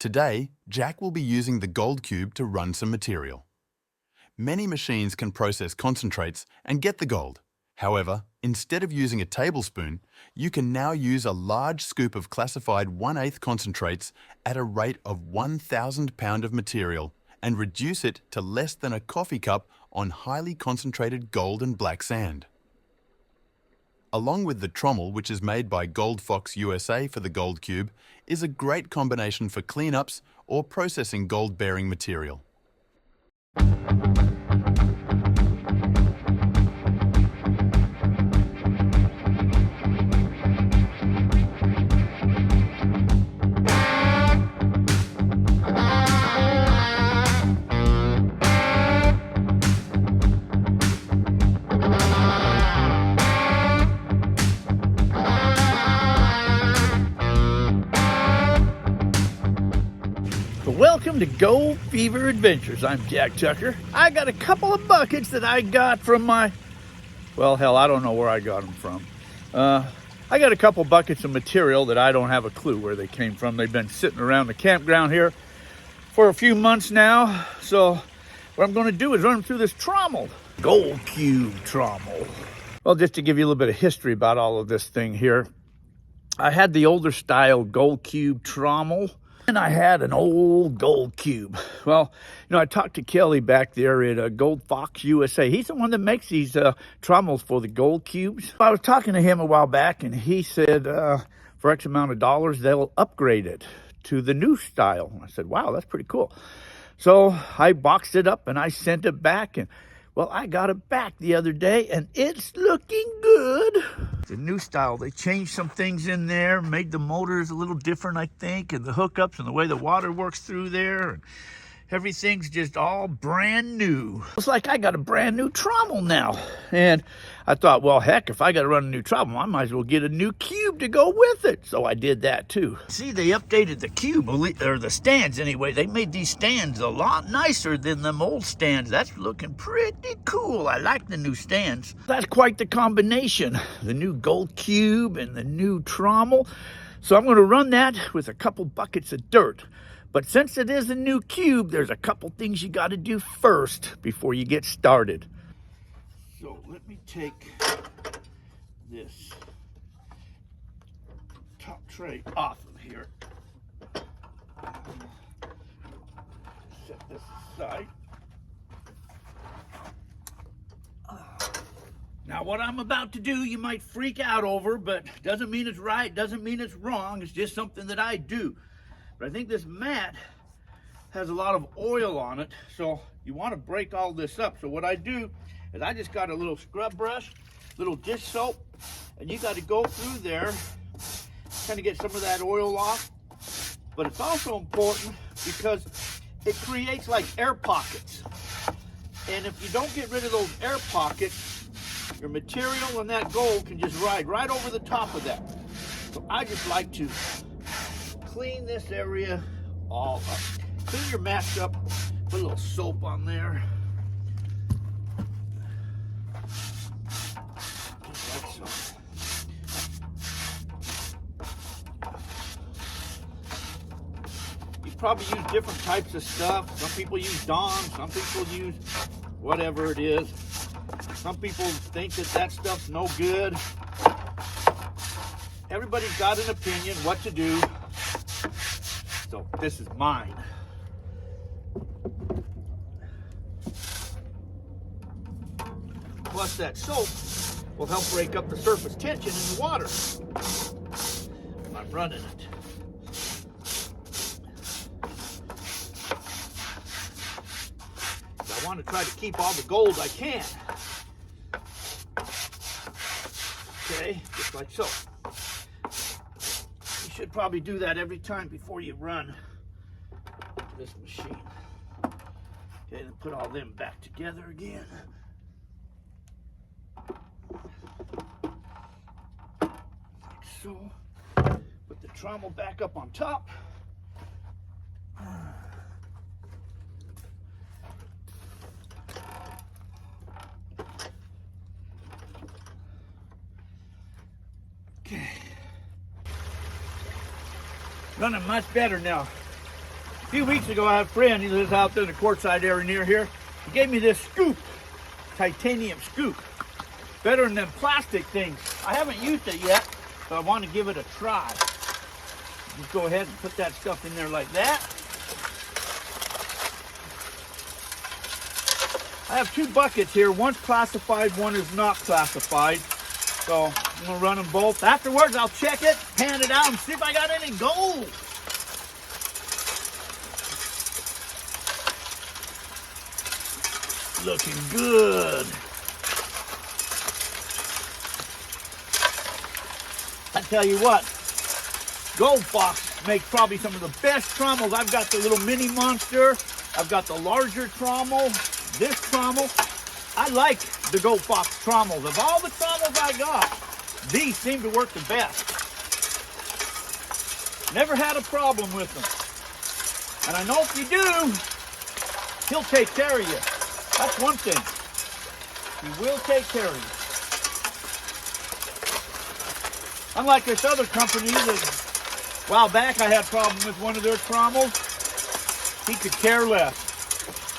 Today, Jack will be using the gold cube to run some material. Many machines can process concentrates and get the gold. However, instead of using a tablespoon, you can now use a large scoop of classified 1/8 concentrates at a rate of 1,000 pounds of material and reduce it to less than a coffee cup on highly concentrated gold and black sand. Along with the Trommel, which is made by Gold Fox USA for the gold cube, is a great combination for cleanups or processing gold-bearing material. Welcome to Gold Fever Adventures. I'm Jack Tucker. I got a couple of buckets that I got from my, well, hell, I don't know where I got them from. I got a couple buckets of material that I don't have a clue where they came from. They've been sitting around the campground here for a few months now. So what I'm going to do is run them through this Trommel, gold cube Trommel. Well, just to give you a little bit of history about all of this thing here, I had the older style gold cube Trommel. And I had an old gold cube. Well, I talked to Kelly back there at Gold Fox USA. He's the one that makes these trommels for the gold cubes. I was talking to him a while back, and he said for X amount of dollars, they'll upgrade it to the new style. I said, wow, that's pretty cool. So I boxed it up, and I sent it back. And, well, I got it back the other day, and it's looking good. The new style, they changed some things in there, made the motors a little different, I think, and the hookups and the way the water works through there. And everything's just all brand new. It's like I got a brand new Trommel now. And I thought, well, heck, if I got to run a new Trommel, I might as well get a new cube to go with it. So I did that too. See, they updated the cube, or the stands anyway. They made these stands a lot nicer than them old stands. That's looking pretty cool. I like the new stands. That's quite the combination. The new gold cube and the new Trommel. So I'm going to run that with a couple buckets of dirt. But since it is a new cube, there's a couple things you got to do first before you get started. So let me take this top tray off of here. Set this aside. Now what I'm about to do, you might freak out over, but doesn't mean it's right, doesn't mean it's wrong. It's just something that I do. But I think this mat has a lot of oil on it, so you want to break all this up. So what I do is I just got a little scrub brush, little dish soap, and you got to go through there, kind of get some of that oil off. But it's also important because it creates like air pockets. And if you don't get rid of those air pockets, your material and that gold can just ride right over the top of that. So I just like to clean this area all up. Clean your mats up, put a little soap on there. Just like so. You probably use different types of stuff. Some people use Dawn, some people use whatever it is. Some people think that stuff's no good. Everybody's got an opinion what to do. So this is mine. Plus that soap will help break up the surface tension in the water when I'm running it. I want to try to keep all the gold I can. Okay, just like so. You should probably do that every time before you run this machine. Okay, then put all them back together again. Like so. Put the trommel back up on top. Okay. Running much better now. few weeks ago, I have a friend, he lives out there in the Quartzsite area near here. He gave me this scoop, titanium scoop. Better than them plastic things. I haven't used it yet, but I want to give it a try. Just go ahead and put that stuff in there like that. I have 2 buckets here. One's classified, one is not classified. So I'm gonna run them both. Afterwards, I'll check it, pan it out, and see if I got any gold. Looking good. I tell you what, Gold Fox makes probably some of the best trommels. I've got the little mini monster. I've got the larger trommel, this trommel. I like the Gold Fox trommels. Of all the trommels I got, these seem to work the best. Never had a problem with them. And I know if you do, he'll take care of you. That's one thing. He will take care of you. Unlike this other company that a while back I had a problem with one of their trommels. He could care less.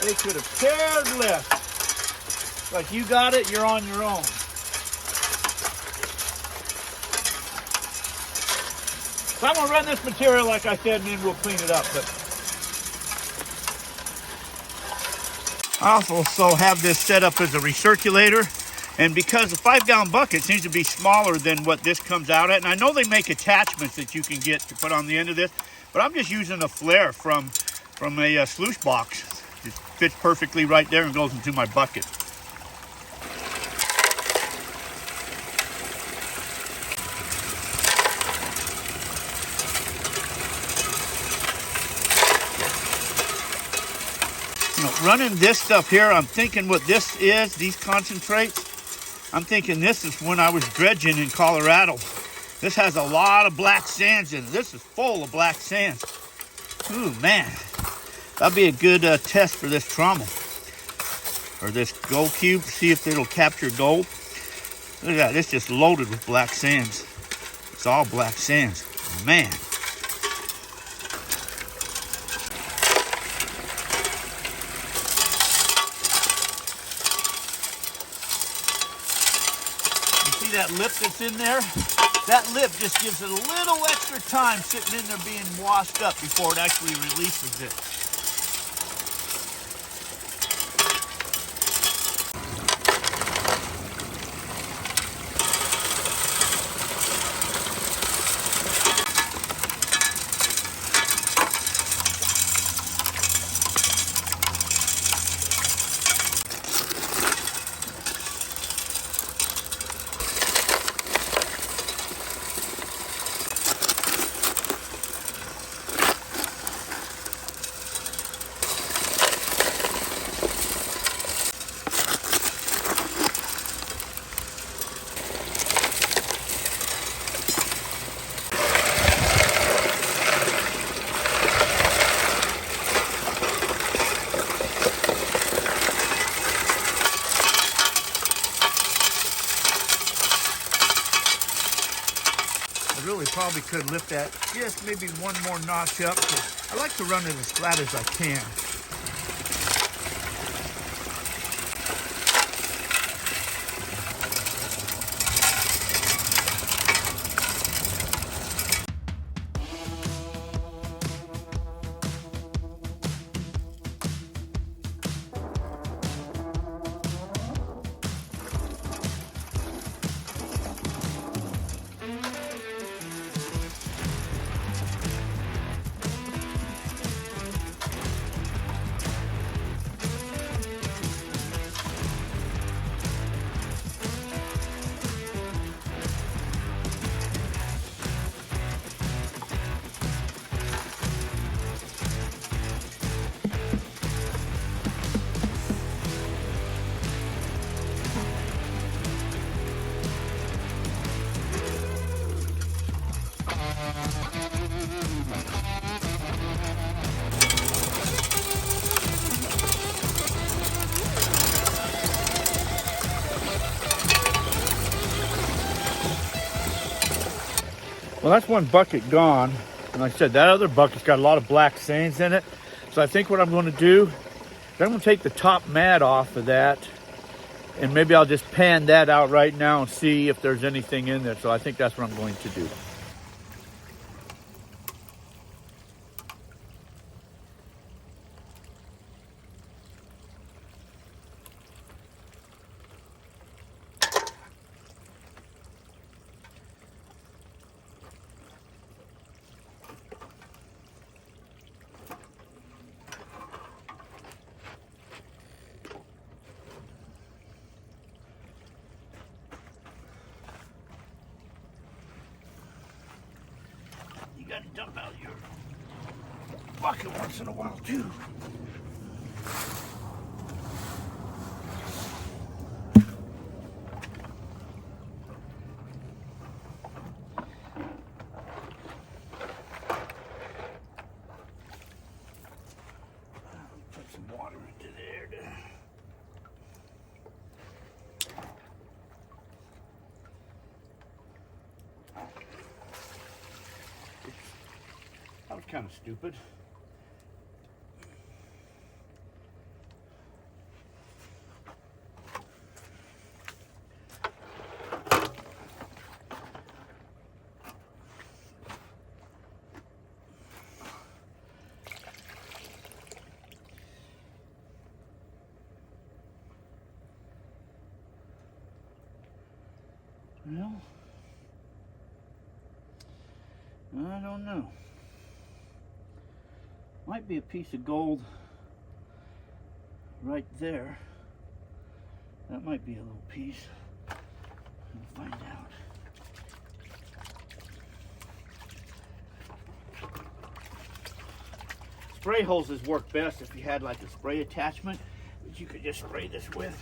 They could have cared less. Like, you got it, you're on your own. So I'm gonna run this material like I said, and then we'll clean it up. But I also have this set up as a recirculator, and because the 5-gallon bucket seems to be smaller than what this comes out at, and I know they make attachments that you can get to put on the end of this, but I'm just using a flare from a sluice box. It fits perfectly right there and goes into my bucket. You know, running this stuff here, I'm thinking what this is, these concentrates, I'm thinking this is when I was dredging in Colorado. This has a lot of black sands in it. This is full of black sands. Ooh, man. That'll be a good test for this trommel. Or this gold cube, see if it'll capture gold. Look at that, it's just loaded with black sands. It's all black sands. Man. That lip that's in there, that lip just gives it a little extra time sitting in there being washed up before it actually releases it. Really probably could lift that just maybe one more notch up. I like to run it as flat as I can. Well, that's one bucket gone. And like I said, that other bucket's got a lot of black sands in it. So I think what I'm going to do is I'm going to take the top mat off of that, and maybe I'll just pan that out right now and see if there's anything in there. So I think that's what I'm going to do. You got to dump out your bucket once in a while too. Put some water into there. That was kind of stupid. Well, I don't know. Might be a piece of gold right there. That might be a little piece. We'll find out. Spray hoses work best if you had like a spray attachment that you could just spray this with.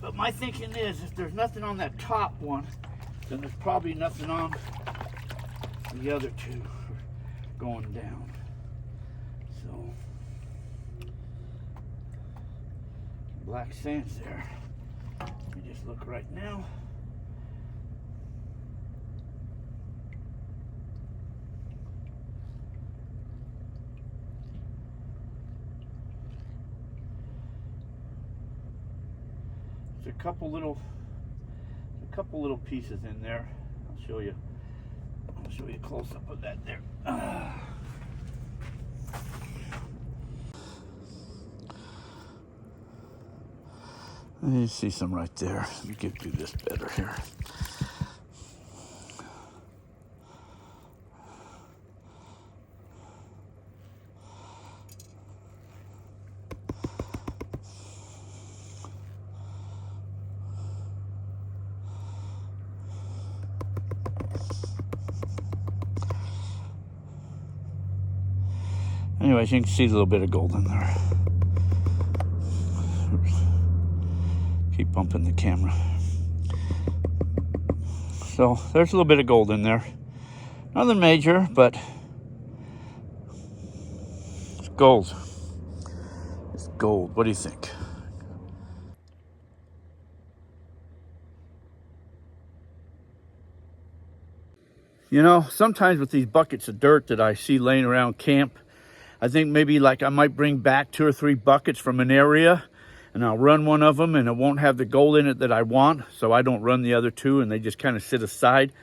But my thinking is, if there's nothing on that top one, then there's probably nothing on the other two going down. So, black sands there. Let me just look right now. There's a couple little pieces in there. I'll show you a close up of that there. You see some right there. Let me do this better here. Anyways, you can see a little bit of gold in there. Oops. Keep bumping the camera. So there's a little bit of gold in there. Nothing major, but it's gold. It's gold. What do you think? You know, sometimes with these buckets of dirt that I see laying around camp, I think maybe like I might bring back 2 or 3 buckets from an area, and I'll run one of them and it won't have the gold in it that I want, so I don't run the other 2 and they just kind of sit aside.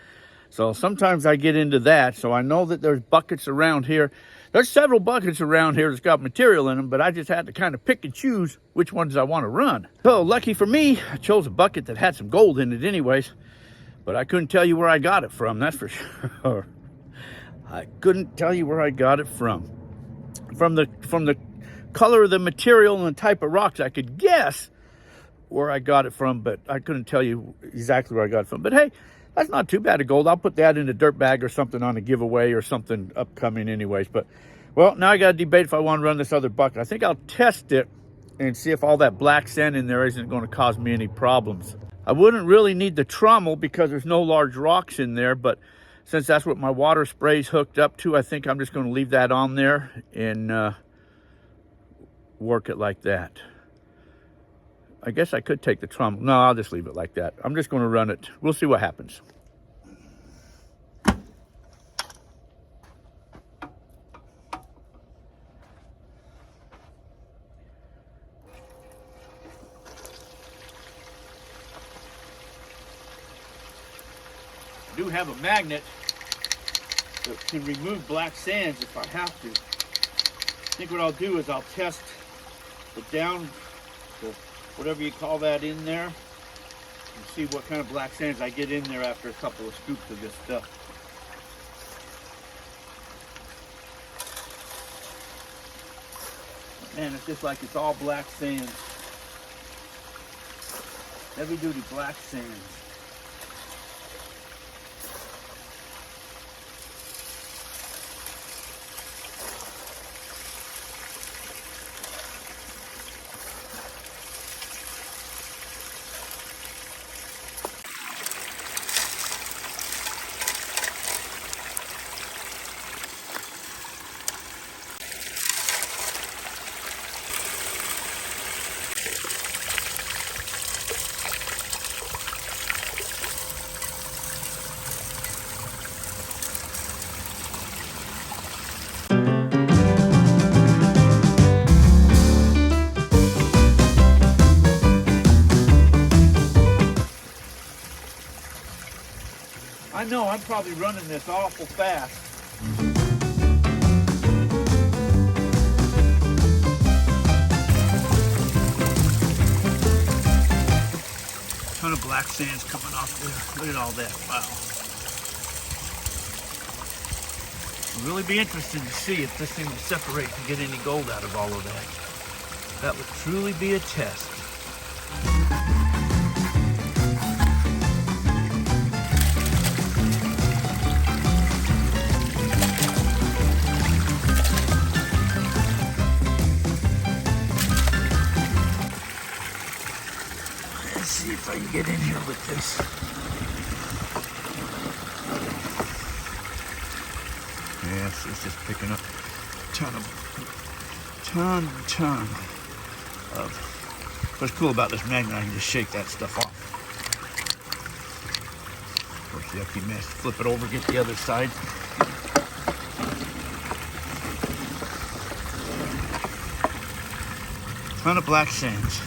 So sometimes I get into that. So I know that there's buckets around here. There's several buckets around here that's got material in them, but I just had to kind of pick and choose which ones I want to run. So lucky for me, I chose a bucket that had some gold in it anyways, but I couldn't tell you where I got it from, that's for sure. I couldn't tell you where I got it from. From the color of the material and the type of rocks, I could guess where I got it from, but I couldn't tell you exactly where I got it from. But hey, that's not too bad of gold. I'll put that in a dirt bag or something on a giveaway or something upcoming anyways. But, well, now I got to debate if I want to run this other bucket. I think I'll test it and see if all that black sand in there isn't going to cause me any problems. I wouldn't really need the trommel because there's no large rocks in there, but since that's what my water spray's hooked up to, I think I'm just going to leave that on there and work it like that. I guess I could take the trommel. No, I'll just leave it like that. I'm just going to run it. We'll see what happens. I do have a magnet that can remove black sands if I have to. I think what I'll do is I'll test the whatever you call that in there, and see what kind of black sands I get in there after a couple of scoops of this stuff. Man, it's just like it's all black sands. Heavy duty black sands. I know I'm probably running this awful fast. Ton of black sands coming off there. Look at all that. Wow. It'll really be interesting to see if this thing will separate and get any gold out of all of that. That would truly be a test. Let's see if I can get in here with this. Yes, it's just picking up a ton of. What's cool about this magnet, I can just shake that stuff off. Of course, yucky mess. Flip it over, get the other side. Ton of black sands.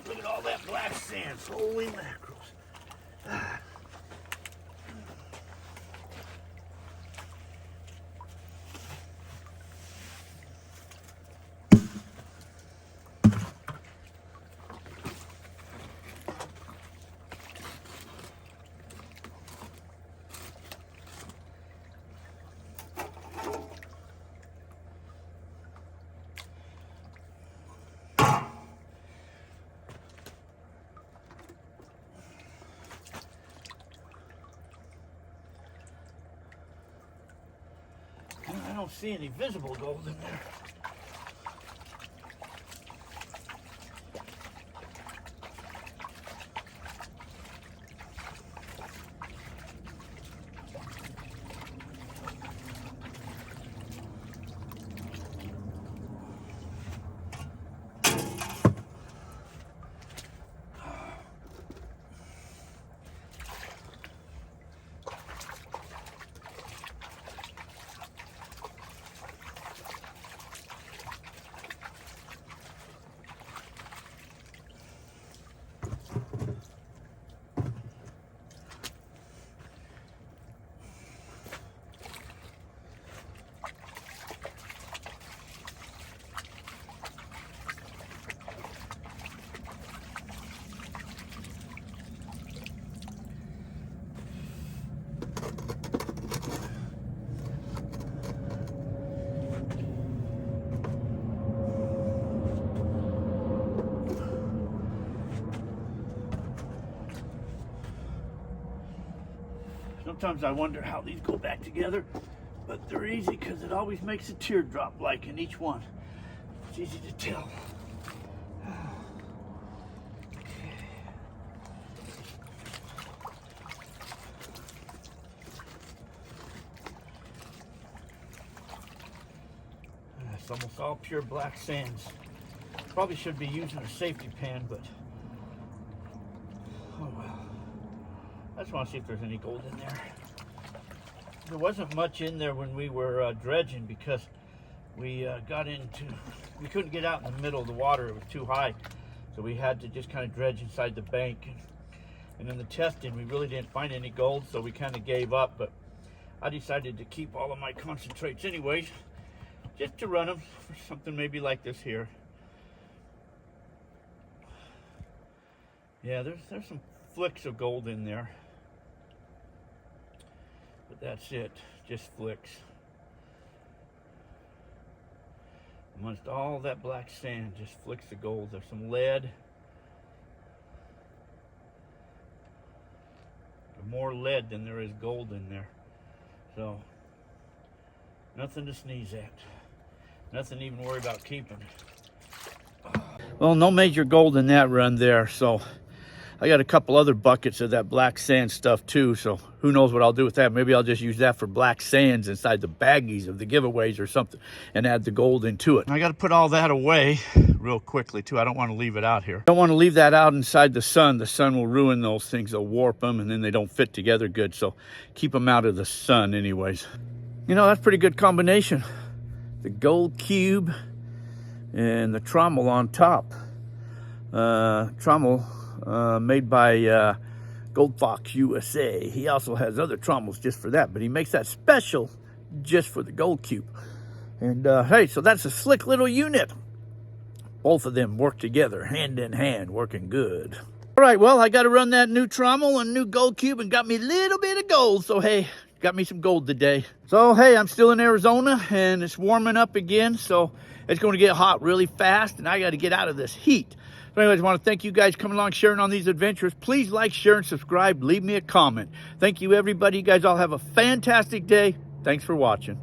Look at all that black sand. Holy mackerels. Ah. I don't see any visible gold in there. Sometimes I wonder how these go back together, but they're easy because it always makes a teardrop like in each one. It's easy to tell. It's almost all pure black sands. Probably should be using a safety pan, but oh well. I just want to see if there's any gold in there. There wasn't much in there when we were dredging because we couldn't get out in the middle of the water. It was too high. So we had to just kind of dredge inside the bank. And in the testing, we really didn't find any gold, so we kind of gave up. But I decided to keep all of my concentrates anyways, just to run them for something maybe like this here. Yeah, there's some flicks of gold in there. But that's it, just flicks. Amongst all that black sand, just flicks of gold. There's some lead. There's more lead than there is gold in there. So, nothing to sneeze at. Nothing to even worry about keeping. Well, no major gold in that run there, so I got a couple other buckets of that black sand stuff too, so who knows what I'll do with that. Maybe I'll just use that for black sands inside the baggies of the giveaways or something and add the gold into it. I got to put all that away real quickly too. I don't want to leave it out here. I don't want to leave that out inside the sun. The sun will ruin those things. They'll warp them and then they don't fit together good, so keep them out of the sun anyways. You know, that's a pretty good combination. The gold cube and the trommel on top. Trommel made by Gold Fox USA. He also has other trommels just for that, but he makes that special just for the gold cube. And hey, so that's a slick little unit. Both of them work together, hand in hand, working good. All right, well, I got to run that new trommel and new gold cube and got me a little bit of gold. So hey, got me some gold today. So hey, I'm still in Arizona and it's warming up again, so it's going to get hot really fast and I got to get out of this heat. So anyways, I want to thank you guys coming along, sharing on these adventures. Please like, share, and subscribe. Leave me a comment. Thank you, everybody. You guys all have a fantastic day. Thanks for watching.